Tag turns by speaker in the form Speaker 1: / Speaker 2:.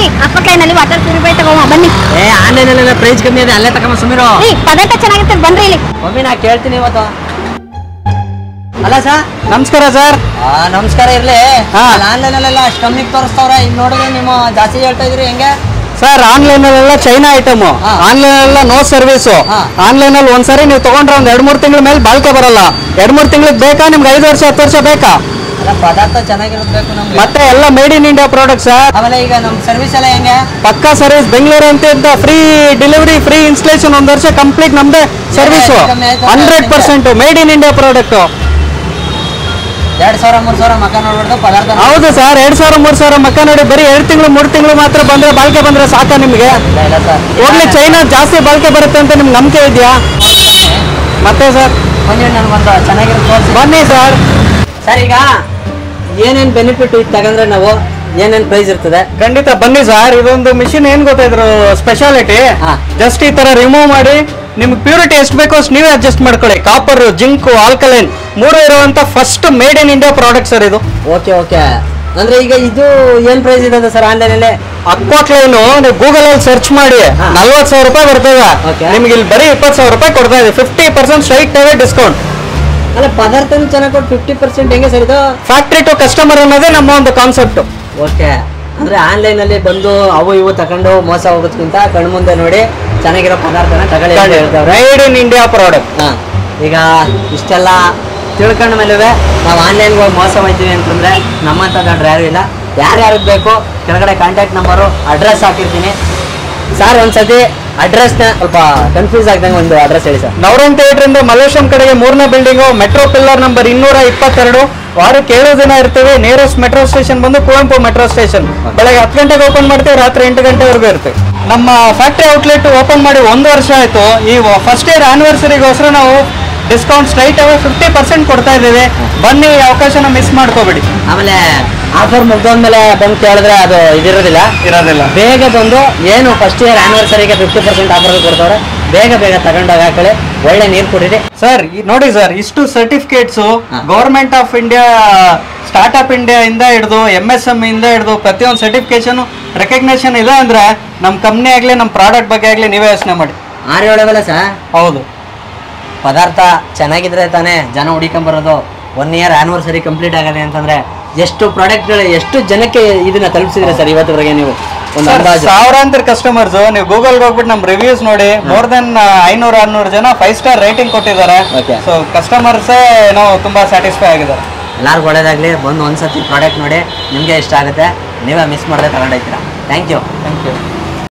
Speaker 1: ರೀ ಅಪ್ಪಕೈನಲ್ಲಿ water purify ತಗೊಂಬ ಬನ್ನಿ.
Speaker 2: ಆನ್ಲೈನ್ ಅಲ್ಲಿ ಪ್ರೈಸ್ ಕಮ್ಮಿ ಇದೆ, ಅಲ್ಲೇ ತಗೊಂಬ ಸುಮಿರು.
Speaker 1: ಪದಾರ್ಥ ಚೆನ್ನಾಗಿರ್ತದೆ ಬನ್ರಿ ಇಲ್ಲಿ.
Speaker 2: ಒಮ್ಮೆ ನಾ ಕೇಳ್ತೀನಿ ಇವತ್ತು. ಅಲ್ಲ ಸರ್, ನಮಸ್ಕಾರ ಸರ್. ನಮಸ್ಕಾರ ಇರ್ಲಿ. ಆನ್ಲೈನ್ ಅಲ್ಲೆಲ್ಲ ಅಷ್ಟು ಕಮ್ಮಿ ತೋರಿಸ್ತಾವ್ರ, ಈಗ ನೋಡಿದ್ರೆ ನೀವು ಜಾಸ್ತಿ ಹೇಳ್ತಾ ಇದ್ರಿ ಹೆಂಗೆ
Speaker 3: ಸರ್? ಆನ್ಲೈನ್ ಅಲ್ಲೆಲ್ಲ ಚೈನಾ ಐಟಮ್, ಆನ್ಲೈನ್ ಎಲ್ಲ ನೋ ಸರ್ವಿಸ್. ಆನ್ಲೈನ್ ಅಲ್ಲಿ ಒಂದ್ಸರಿ ನೀವು ತಗೊಂಡ್ರೆ ಒಂದ್ 2-3 ತಿಂಗಳ ಮೇಲೆ ಬಾಳ್ಕೆ ಬರಲ್ಲ. 2-3 ತಿಂಗಳಿಗೆ ಬೇಕಾ ನಿಮ್ಗೆ? 5 ವರ್ಷ 10 ವರ್ಷ ಬೇಕಾ?
Speaker 2: ಪದಾರ್ಥ ಚೆನ್ನಾಗಿರ್ಬೇಕು ನಮ್ಗೆ.
Speaker 3: ಮತ್ತೆ ಎಲ್ಲ made in India product sir.
Speaker 2: ಆಮೇಲೆ ಈಗ ನಮ್ ಸರ್ವಿಸ್ ಎಲ್ಲ ಹೆಂಗೆ?
Speaker 3: ಪಕ್ಕಾ ಸರ್ವಿಸ್. ಬೆಂಗಳೂರು ಅಂತ ಫ್ರೀ ಡೆಲಿವರಿ, ಫ್ರೀ ಇನ್ಸ್ಟಾಲೇಷನ್, 1 ವರ್ಷ ಕಂಪ್ಲೀಟ್ ನಮ್ದೇ service. 100% made in India product.
Speaker 2: 2,000-3,000 ಮಕ್ಕ ನೋಡ್ಬಿಡ್ದು ಪದಾರ್ಥ.
Speaker 3: ಹೌದು ಸರ್, 2,000-3,000 ಮಕ್ಕ ನೋಡಿ. ಬರೀ 2 ತಿಂಗಳು 3 ತಿಂಗಳು ಮಾತ್ರ ಬಂದ್ರೆ ಬಾಳ್ಕೆ ಬಂದ್ರೆ ಸಾಕ ನಿಮ್ಗೆ? ಹೋಗ್ಲಿ, ಚೈನಾ ಜಾಸ್ತಿ ಬಾಳ್ಕೆ ಬರುತ್ತೆ ಅಂತ ನಿಮ್ಗೆ ನಂಬಿಕೆ ಇದೆಯಾ? ಮತ್ತೆ ಸರ್
Speaker 2: ಬನ್ನಿ, ನನ್ಗೊಂದು ಚೆನ್ನಾಗಿರುತ್ತೆ
Speaker 3: ಬನ್ನಿ ಸರ್.
Speaker 2: ಸರ್, ಈಗ ಏನೇನ್ ಬೆನಿಫಿಟ್ ಇದು ತಗಂದ್ರೆ ನಾವು ಏನೇನ್ ಪ್ರೈಸ್ ಇರ್ತದೆ?
Speaker 3: ಖಂಡಿತ ಬನ್ನಿ ಸರ್. ಇದೊಂದು ಮಿಷಿನ್ ಏನ್ ಗೊತ್ತಾಯ್ತು ಸ್ಪೆಷಾಲಿಟಿ? ಜಸ್ಟ್ ಈ ತರ ರಿಮೂವ್ ಮಾಡಿ ನಿಮ್ಗೆ ಪ್ಯೂರಿಟಿ ಎಷ್ಟು ಬೇಕೋ ಅಷ್ಟು ನೀವೇ ಅಡ್ಜಸ್ಟ್ ಮಾಡ್ಕೊಳ್ಳಿ. ಕಾಪರ್, ಜಿಂಕು, ಆಲ್ಕಲೈನ್ 3 ಇರುವಂತ first made in India product sir ಇದು.
Speaker 2: Okay okay. ಅಂದ್ರೆ ಈಗ ಇದು ಏನ್ ಪ್ರೈಸ್ ಇದೆ ಸರ್ ಆನ್ಲೈನ್ ಅಲ್ಲಿ?
Speaker 3: ಅಕ್ವಾಕ್ಲೈನ್ ನೀವು ಗೂಗಲ್ ಅಲ್ಲಿ ಸರ್ಚ್ ಮಾಡಿ 40,000 ರೂಪಾಯಿ ಬರ್ತದೆ. ನಿಮ್ಗೆ ಇಲ್ಲಿ ಬರೀ 20,000 ರೂಪಾಯಿ ಕೊಡ್ತಾ ಇದೆ. 50% ಸ್ಟ್ರೈಟ್ ಅವೇ ಡಿಸ್ಕೌಂಟ್.
Speaker 2: ಅಲ್ಲ, ಪದಾರ್ಥನೂ ಚೆನ್ನಾಗಿ ಕೊಟ್ಟು 50% ಹೆಂಗೆ ಸರ್ ಇದು?
Speaker 3: ಫ್ಯಾಕ್ಟ್ರಿ ಟು ಕಸ್ಟಮರ್ ಅನ್ನೋದೇ ನಮ್ಮ ಒಂದು ಕಾನ್ಸೆಪ್ಟ್.
Speaker 2: ಓಕೆ. ಅಂದ್ರೆ ಆನ್ಲೈನ್ ಅಲ್ಲಿ ಬಂದು ಅವು ಇವು ತಗೊಂಡು ಮೋಸ ಹೋಗೋದ್ಕಿಂತ ಕಣ್ಣು ಮುಂದೆ ನೋಡಿ ಚೆನ್ನಾಗಿರೋ ಪದಾರ್ಥನ ತಗೊಳ್ಳಿ.
Speaker 3: Made in India product.
Speaker 2: ಈಗ ಇಷ್ಟೆಲ್ಲ ತಿಳ್ಕೊಂಡ ಮೇಲೆ ನಾವು ಆನ್ಲೈನ್ಗೆ ಹೋಗಿ ಮೋಸ ಹೋಗ್ತೀವಿ ಅಂತಂದ್ರೆ ನಮ್ಮಂತ ದೊಡ್ಡ ಯಾರು ಇಲ್ಲ. ಯಾರ್ಯಾರಿಗೆ ಬೇಕು ಕೆಳಗಡೆ ಕಾಂಟ್ಯಾಕ್ಟ್ ನಂಬರು, ಅಡ್ರೆಸ್ ಹಾಕಿರ್ತೀನಿ. ಸರ್, ಒಂದ್ಸತಿ ಅಡ್ರೆಸ್ನ ಸ್ವಲ್ಪ ಕನ್ಫ್ಯೂಸ್ ಆಗ್ದಂಗೆ ಒಂದು ಅಡ್ರೆಸ್ ಹೇಳಿ ಸರ್.
Speaker 3: ನವರಂಗ್ ಥಿಯೇಟರ್ ಇಂದ ಮಲ್ಲೇಶ್ವರಂ ಕಡೆಗೆ 3ನೇ ಬಿಲ್ಡಿಂಗು, ಮೆಟ್ರೋ ಪಿಲ್ಲರ್ ನಂಬರ್ 222. ವಾರಕ್ಕೆ 7 ದಿನ ಇರ್ತೇವೆ. ನಿಯರೆಸ್ಟ್ ಮೆಟ್ರೋ ಸ್ಟೇಷನ್ ಬಂದು ಕುವೆಂಪು ಮೆಟ್ರೋ ಸ್ಟೇಷನ್. ಬೆಳಗ್ಗೆ 10 ಗಂಟೆಗೆ ಓಪನ್ ಮಾಡ್ತೇವೆ, ರಾತ್ರಿ 8 ಗಂಟೆವರೆಗೂ ಇರ್ತೇವೆ. ನಮ್ಮ ಫ್ಯಾಕ್ಟ್ರಿ ಔಟ್ಲೆಟ್ ಓಪನ್ ಮಾಡಿ 1 ವರ್ಷ ಆಯ್ತು. ಈ ಫಸ್ಟ್ ಇಯರ್ ಆನಿವರ್ಸರಿಗೋಸ್ಕರ ನಾವು ಡಿಸ್ಕೌಂಟ್ ಸ್ಟ್ರೈಟ್ ಅವೇ 50% ಕೊಡ್ತಾ ಇದ್ದೀವಿ. ಬನ್ನಿ, ಈ ಅವಕಾಶನ ಮಿಸ್ ಮಾಡ್ಕೋಬೇಡಿ.
Speaker 2: ಆಮೇಲೆ ಆಫರ್ ಮುಗ್ದೋದ್ಮೇಲೆ ಬಂದು ಕೇಳಿದ್ರೆ ಅದು ಇರೋದಿಲ್ಲ. ಬೇಗ ಬಂದು ಏನು ಫಸ್ಟ್ ಇಯರ್ ಆನಿವರ್ಸರಿಗೆ 50% ಆಫರ್ ಕೊಡ್ತಾವ್ರೆ. ಬೇಗ ತಗೊಂಡೋಗಿ ಹಾಕೊಳ್ಳಿ. ಒಳ್ಳೆ ನೀರು ಕುಡೀರಿ
Speaker 3: ಸರ್. ನೋಡಿ ಸರ್, ಇಷ್ಟು certificates government of India, startup India ಇಂದ ಹಿಡಿದು MSM ಇಂದ ಹಿಡಿದು ಪ್ರತಿಯೊಂದು ಸರ್ಟಿಫಿಕೇಶನ್ ರೆಕಗ್ನೇಷನ್ ಇದೆ ಅಂದ್ರೆ ನಮ್ಮ ಕಂಪ್ನಿ ಆಗ್ಲಿ ನಮ್ಮ ಪ್ರಾಡಕ್ಟ್ ಬಗ್ಗೆ ಆಗ್ಲಿ ನೀವೇ ಯೋಚನೆ ಮಾಡಿ.
Speaker 2: 6-7 ಸರ್.
Speaker 3: ಹೌದು.
Speaker 2: ಪದಾರ್ಥ ಚೆನ್ನಾಗಿದ್ರೆ ತಾನೇ ಜನ ಹುಡಿಕೊಂಬರೋದು. 1 ಇಯರ್ ಆನಿವರ್ಸರಿ ಕಂಪ್ಲೀಟ್ ಆಗದೆ ಅಂತಂದ್ರೆ ಎಷ್ಟು ಪ್ರಾಡಕ್ಟ್ಗಳು ಎಷ್ಟು ಜನಕ್ಕೆ ಇದನ್ನ ತಲುಪಿಸಿದ್ರೆ ಸರ್ ಇವತ್ತವರೆಗೆ ನೀವು? ಒಂದು
Speaker 3: ಸಾವಿರಾಂತರ ಕಸ್ಟಮರ್ಸ್. ನೀವು ಗೂಗಲ್ಗೆ ಹೋಗ್ಬಿಟ್ಟು ನಮ್ಮ ರಿವ್ಯೂಸ್ ನೋಡಿ. ಮೋರ್ ದೆನ್ 500-600 ಜನ 5 ಸ್ಟಾರ್ ರೇಟಿಂಗ್ ಕೊಟ್ಟಿದ್ದಾರೆ. ಸೊ ಕಸ್ಟಮರ್ಸೇ ನಾವು ತುಂಬಾ ಸ್ಯಾಟಿಸ್ಫೈ ಆಗಿದ್ದಾರೆ.
Speaker 2: ಎಲ್ಲರಿಗೂ ಒಳ್ಳೇದಾಗ್ಲಿ. ಬಂದು ಒಂದ್ಸತಿ ಪ್ರಾಡಕ್ಟ್ ನೋಡಿ, ನಿಮಗೆ ಇಷ್ಟ ಆಗುತ್ತೆ, ನೀವೇ ಮಿಸ್ ಮಾಡದೆ ತಗೊಂಡೋಗ್ತೀರಾ. Thank you.